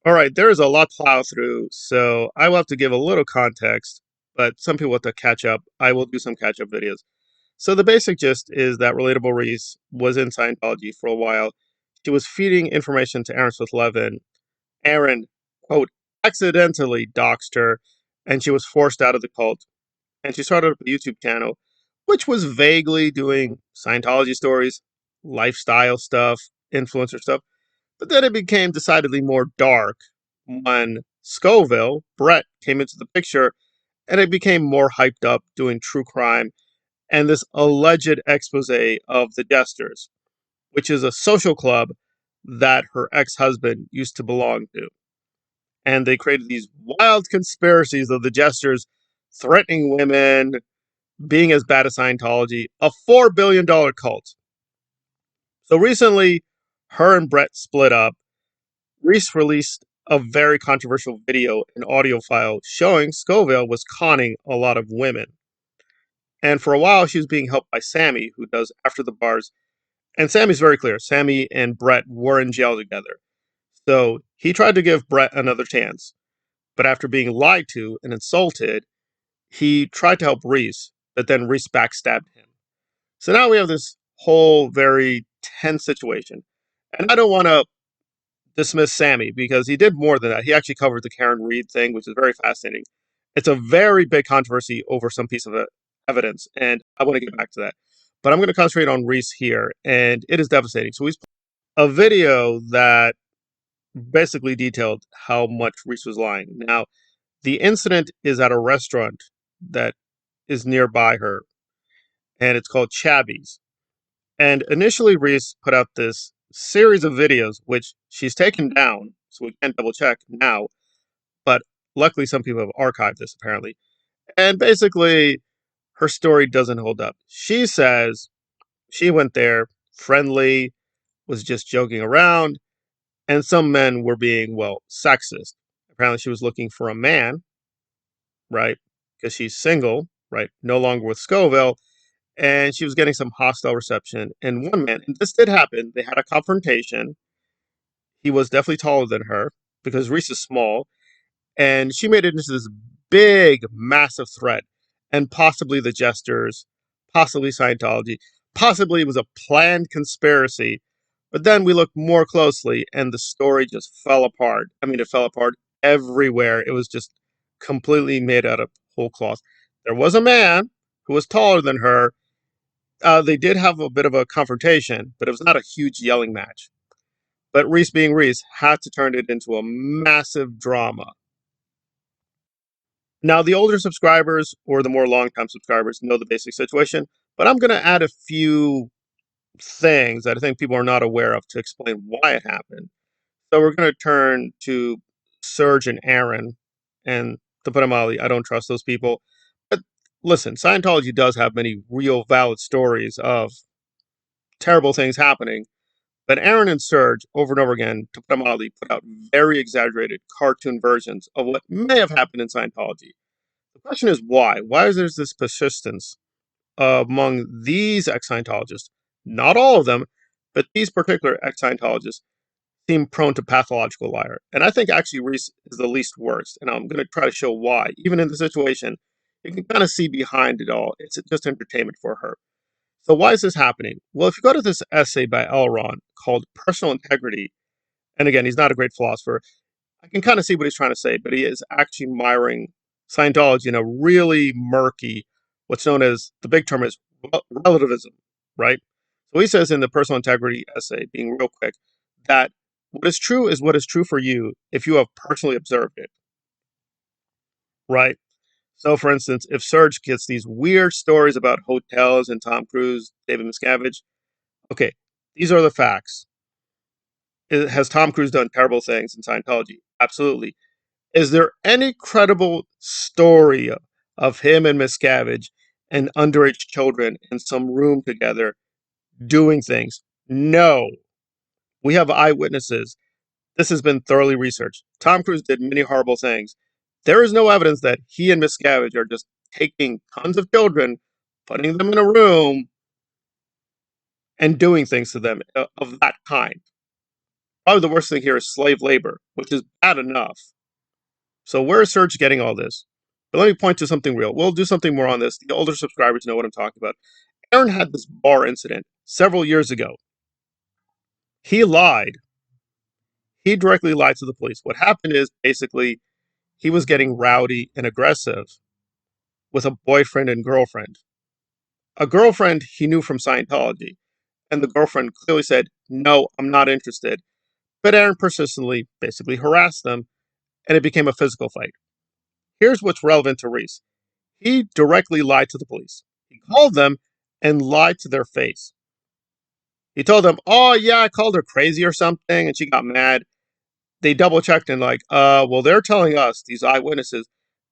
All right, there is a lot to plow through, so I will have to give a little context, but some people have to catch up. I will do some catch up videos. So the basic gist is that Relatable Reese was in Scientology for a while. She was feeding information to Aaron Smith-Levin. Aaron, quote, accidentally doxed her, and she was forced out of the cult. And she started up a YouTube channel, which was vaguely doing Scientology stories, lifestyle stuff, influencer stuff. But then it became decidedly more dark when Scoville, Brett, came into the picture, and it became more hyped up doing true crime and this alleged expose of the Jesters, which is a social club that her ex husband used to belong to. And they created these wild conspiracies of the Jesters threatening women, being as bad as Scientology, a $4 billion cult. So recently, her and Brett split up. Reese released a very controversial video and audio file showing Scoville was conning a lot of women. And for a while, she was being helped by Sammy, who does After the Bars. And Sammy's very clear. Sammy and Brett were in jail together. So he tried to give Brett another chance. But after being lied to and insulted, he tried to help Reese, but then Reese backstabbed him. So now we have this whole very tense situation. And I don't want to dismiss Sammy because he did more than that. He actually covered the Karen Reed thing, which is very fascinating. It's a very big controversy over some piece of evidence, and I want to get back to that. But I'm going to concentrate on Reese here, and it is devastating. So he's a video that basically detailed how much Reese was lying. Now, the incident is at a restaurant that is nearby her, and it's called Chabby's. And initially, Reese put out this series of videos, which she's taken down, so we can't double check now. But luckily, some people have archived this apparently. And basically, her story doesn't hold up. She says she went there friendly, was just joking around, and some men were being, well, sexist. Apparently, she was looking for a man, right? Because she's single, right? No longer with Scoville. And she was getting some hostile reception. And one man, and this did happen, they had a confrontation. He was definitely taller than her because Reese is small. And she made it into this big, massive threat. And possibly the Jesters, possibly Scientology, possibly it was a planned conspiracy. But then we looked more closely and the story just fell apart. I mean, it fell apart everywhere. It was just completely made out of whole cloth. There was a man who was taller than her. They did have a bit of a confrontation, but it was not a huge yelling match. But Reese, being Reese, had to turn it into a massive drama. Now, the older subscribers or the more long-time subscribers know the basic situation, but I'm going to add a few things that I think people are not aware of to explain why it happened. So we're going to turn to Serge and Aaron, and to put it mildly, I don't trust those people. But listen, Scientology does have many real valid stories of terrible things happening. But Aaron and Serge, over and over again, to put it mildly, put out very exaggerated cartoon versions of what may have happened in Scientology. The question is why? Why is there this persistence among these ex-Scientologists? Not all of them, but these particular ex-Scientologists seem prone to pathological liar. And I think actually Reese is the least worst. And I'm going to try to show why. Even in the situation, you can kind of see behind it all. It's just entertainment for her. So why is this happening? Well, if you go to this essay by Elron called Personal Integrity, and again, he's not a great philosopher, I can kind of see what he's trying to say, but he is actually miring Scientology in a really murky, what's known as, the big term is relativism, right? So he says in the Personal Integrity essay, being real quick, that what is true is what is true for you if you have personally observed it, right? So, for instance, if Serge gets these weird stories about hotels and Tom Cruise, David Miscavige, okay, these are the facts. Has Tom Cruise done terrible things in Scientology? Absolutely. Is there any credible story of him and Miscavige and underage children in some room together doing things? No. We have eyewitnesses. This has been thoroughly researched. Tom Cruise did many horrible things. There is no evidence that he and Miscavige are just taking tons of children, putting them in a room, and doing things to them of that kind. Probably the worst thing here is slave labor, which is bad enough. So where is Serge getting all this? But let me point to something real. We'll do something more on this. The older subscribers know what I'm talking about. Aaron had this bar incident several years ago. He lied. He directly lied to the police. What happened is basically he was getting rowdy and aggressive with a boyfriend and girlfriend. A girlfriend he knew from Scientology. And the girlfriend clearly said, no, I'm not interested. But Aaron persistently basically harassed them, and it became a physical fight. Here's what's relevant to Reese. He directly lied to the police. He called them and lied to their face. He told them, oh, yeah, I called her crazy or something, and she got mad. They double checked and well, they're telling us, these eyewitnesses,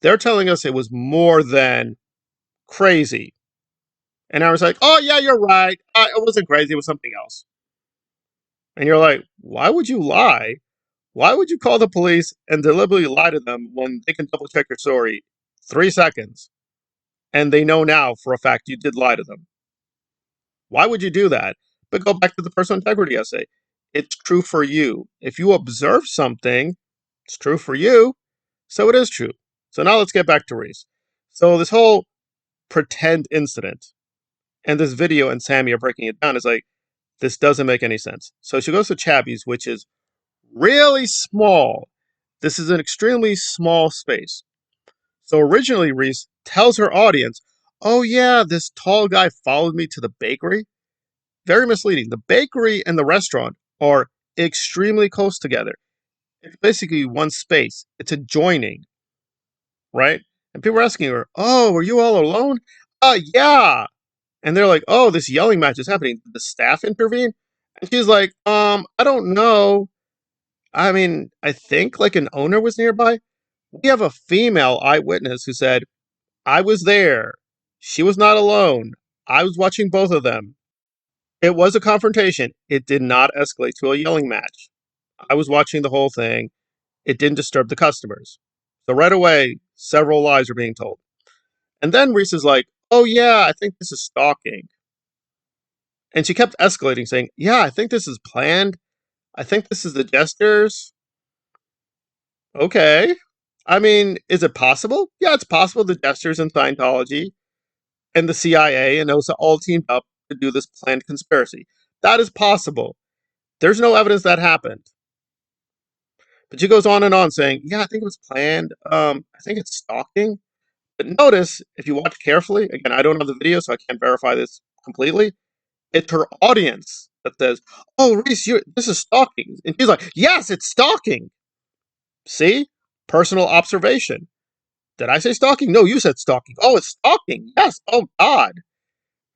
they're telling us it was more than crazy. And I was like, oh, yeah, you're right. It wasn't crazy. It was something else. And you're like, why would you lie? Why would you call the police and deliberately lie to them when they can double check your story 3 seconds and they know now for a fact you did lie to them? Why would you do that? But go back to the personal integrity essay. It's true for you. If you observe something, it's true for you, so it is true. So now let's get back to Reese. So this whole pretend incident and this video and Sammy are breaking it down is like, this doesn't make any sense. So she goes to Chabby's, which is really small. This is an extremely small space. So originally Reese tells her audience, oh yeah, this tall guy followed me to the bakery. Very misleading. The bakery and the restaurant are extremely close together. It's basically one space. It's adjoining, right? And people are asking her, oh, were you all alone? Yeah. And they're like, oh, this yelling match is happening. Did the staff intervene? And she's like, I don't know. I mean, I think like an owner was nearby. We have a female eyewitness who said, I was there. She was not alone. I was watching both of them. It was a confrontation. It did not escalate to a yelling match. I was watching the whole thing. It didn't disturb the customers. So right away, several lies are being told. And then Reese is like, oh yeah, I think this is stalking. And she kept escalating, saying, yeah, I think this is planned. I think this is the jesters. Okay. I mean, is it possible? Yeah, it's possible the jesters in Scientology and the CIA and OSA all teamed up to do this planned conspiracy. That is possible. There's no evidence that happened. But she goes on and on saying, yeah, I think it was planned. I think it's stalking. But notice, if you watch carefully, again, I don't have the video, so I can't verify this completely. It's her audience that says, oh, Reese, this is stalking. And she's like, yes, it's stalking. See? Personal observation. Did I say stalking? No, you said stalking. Oh, it's stalking. Yes. Oh, God.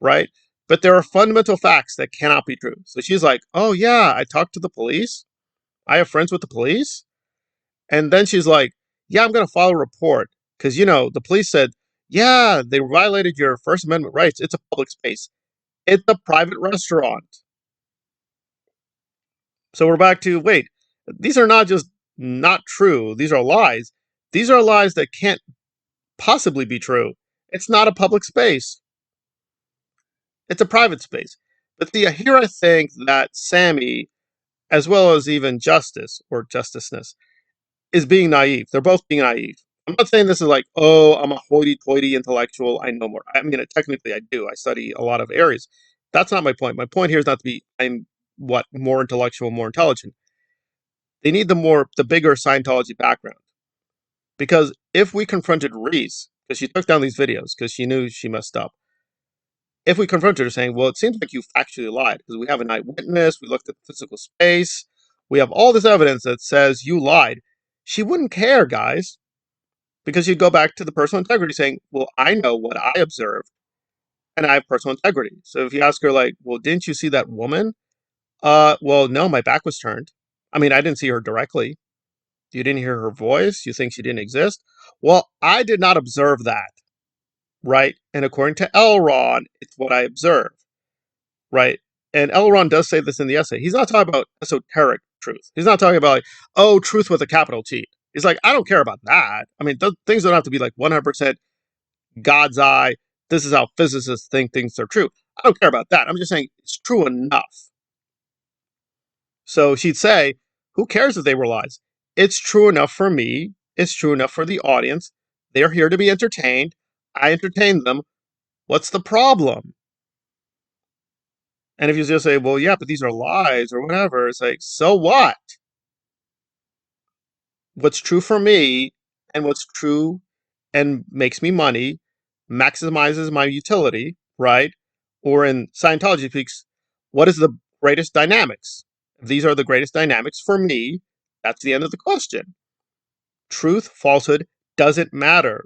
Right? But there are fundamental facts that cannot be true. So she's like, oh, yeah, I talked to the police. I have friends with the police. And then she's like, yeah, I'm going to file a report. Because, the police said, yeah, they violated your First Amendment rights. It's a public space. It's a private restaurant. So we're back to, wait, these are not just not true. These are lies. These are lies that can't possibly be true. It's not a public space. It's a private space. But here I think that Sammy, as well as even Justice or Justiceness, is being naive. They're both being naive. I'm not saying this is like, oh, I'm a hoity-toity intellectual. I know more. I mean, technically I do. I study a lot of areas. That's not my point. My point here is not to be, more intellectual, more intelligent. They need the bigger Scientology background. Because if we confronted Reese, because she took down these videos because she knew she messed up, if we confronted her saying, well, it seems like you factually lied because we have an eyewitness, we looked at the physical space, we have all this evidence that says you lied, she wouldn't care, guys. Because you'd go back to the personal integrity saying, well, I know what I observed and I have personal integrity. So if you ask her like, well, didn't you see that woman? Well, no, my back was turned. I mean, I didn't see her directly. You didn't hear her voice? You think she didn't exist? Well, I did not observe that, right? And according to Elron, it's what I observed, right? And Elron does say this in the essay. He's not talking about esoteric truth. He's not talking about like, oh, truth with a capital T. He's like, I don't care about that. I mean, things don't have to be like 100% God's eye. This is how physicists think things are true. I don't care about that. I'm just saying it's true enough. So she'd say, Who cares if they were lies? It's true enough for me. It's true enough for the audience. They're here to be entertained. I entertain them. What's the problem? And if you just say, well, yeah, but these are lies or whatever, it's like, so what? What's true for me and what's true and makes me money maximizes my utility, right? Or in Scientology speaks, what is the greatest dynamics? If these are the greatest dynamics for me, that's the end of the question. Truth, falsehood doesn't matter.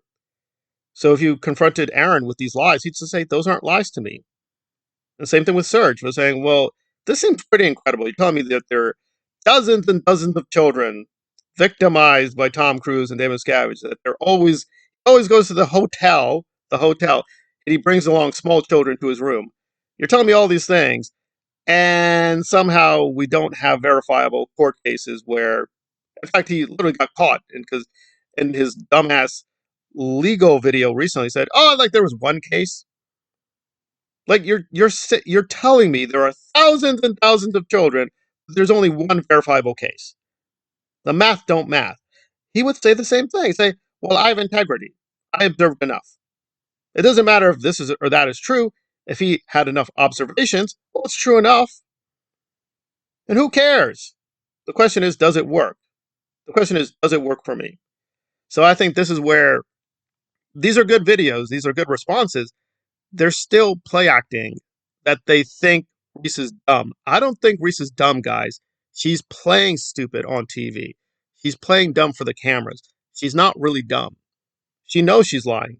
So if you confronted Aaron with these lies, he'd just say, those aren't lies to me. The same thing with Serge was saying, well, this seems pretty incredible. You're telling me that there are dozens and dozens of children victimized by Tom Cruise and David Scavenge, that they're always goes to the hotel, and he brings along small children to his room. You're telling me all these things, and somehow we don't have verifiable court cases where, in fact, he literally got caught because in his dumbass legal video recently said, "Oh, like there was one case." Like you're telling me there are thousands and thousands of children. There's only one verifiable case. The math don't math. He would say the same thing. Say, "Well, I have integrity. I observed enough. It doesn't matter if this is or that is true. If he had enough observations, well, it's true enough. And who cares? The question is, does it work? The question is, does it work for me?" So I think this is where these are good videos. These are good responses. They're still play acting that they think Reese is dumb. I don't think Reese is dumb, guys. She's playing stupid on TV. She's playing dumb for the cameras. She's not really dumb. She knows she's lying.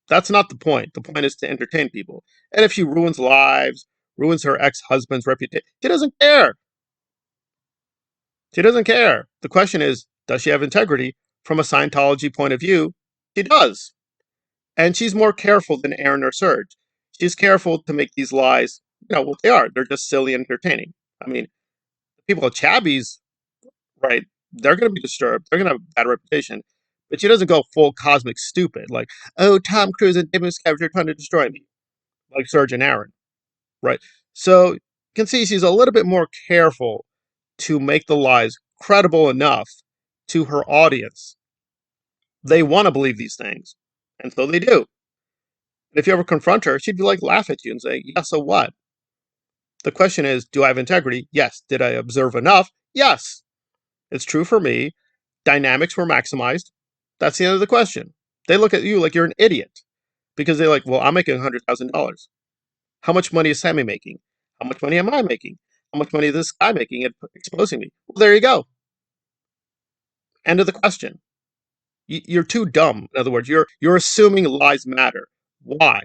That's not the point. The point is to entertain people. And if she ruins lives, ruins her ex-husband's reputation, she doesn't care. She doesn't care. The question is, does she have integrity? From a Scientology point of view, she does. And she's more careful than Aaron or Serge. She's careful to make these lies, what they are. They're just silly and entertaining. I mean, the people at Chabby's, right, they're going to be disturbed. They're going to have a bad reputation. But she doesn't go full cosmic stupid, like, oh, Tom Cruise and David Scavenge are trying to destroy me, like Serge and Aaron, right? So you can see she's a little bit more careful to make the lies credible enough to her audience. They want to believe these things, and so they do. And if you ever confront her, she'd be like, laugh at you and say, yeah, so what? The question is, do I have integrity? Yes. Did I observe enough? Yes. It's true for me. Dynamics were maximized. That's the end of the question. They look at you like you're an idiot because they're like, well, I'm making $100,000. How much money is Sammy making? How much money am I making? How much money is this guy making at exposing me? Well, there you go. End of the question. You're too dumb. In other words, you're assuming lies matter. Why?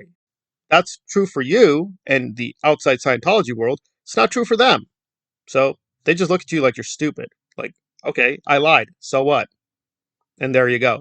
That's true for you and the outside Scientology world. It's not true for them. So they just look at you like you're stupid. Like, okay, I lied. So what? And there you go.